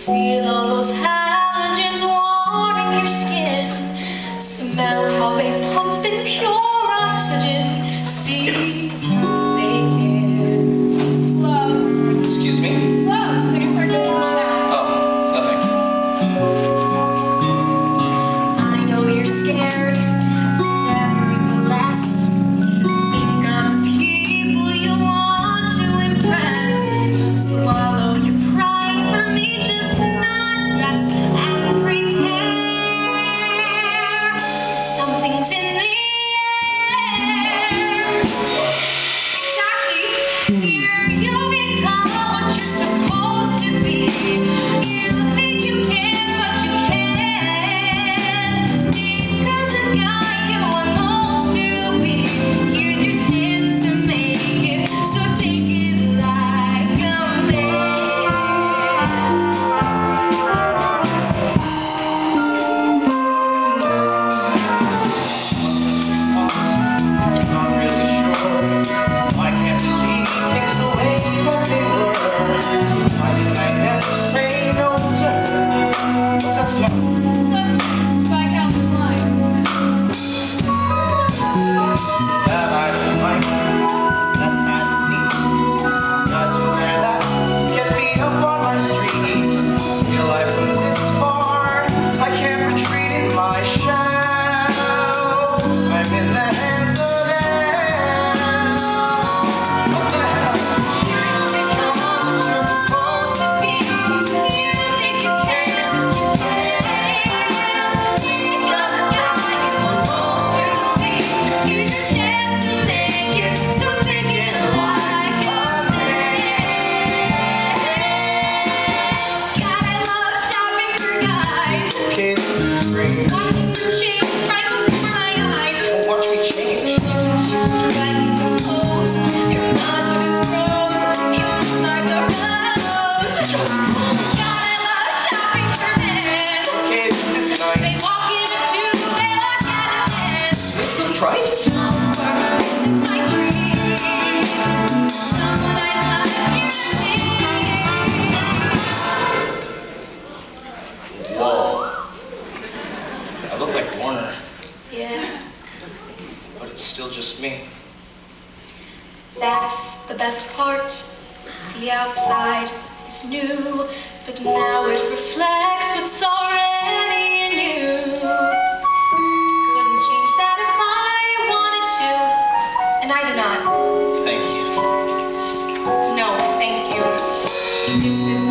Feel all those halogens warming your skin. Smell how they pump in pure oxygen. See, they care. Love. Excuse me? Love, they are just from shower. Oh, no thank you. I know you're scared. Nevertheless, think of people you want to impress. Swallow your pride for me, just not yes, and prepare. Something's in the air. Exactly. Here you become what you're supposed to be. You think you can, but you can't. Think of the guy you want most to be. Here's your chance to make it, so take it like a man. Not really sure. Why can't we leave things the way that they were? Why can I never say no to her? What's that song? Subjects by Calvin Klein. That I don't like. That's not me. Guys who wear that get beat up on my street. Feel I've come this far. I can't retreat in my shell. I'm in the hands of them. What the hell? Here you become what you're supposed to be. You think you can, but you can't. Think of the guy you want most to be. Here's your chance to make it, so take it like a man. God, I love shopping for guys. Okay, this is great. Watching them change right before my eyes. Don't watch me change. Okay, this is nice. What's the price? Whoa. I look like Warner, Yeah, but it's still just me. that's the best part. The outside is new, but now it reflects what's already in you. Couldn't change that if I wanted to, and I do not. Thank you. No, thank you. This is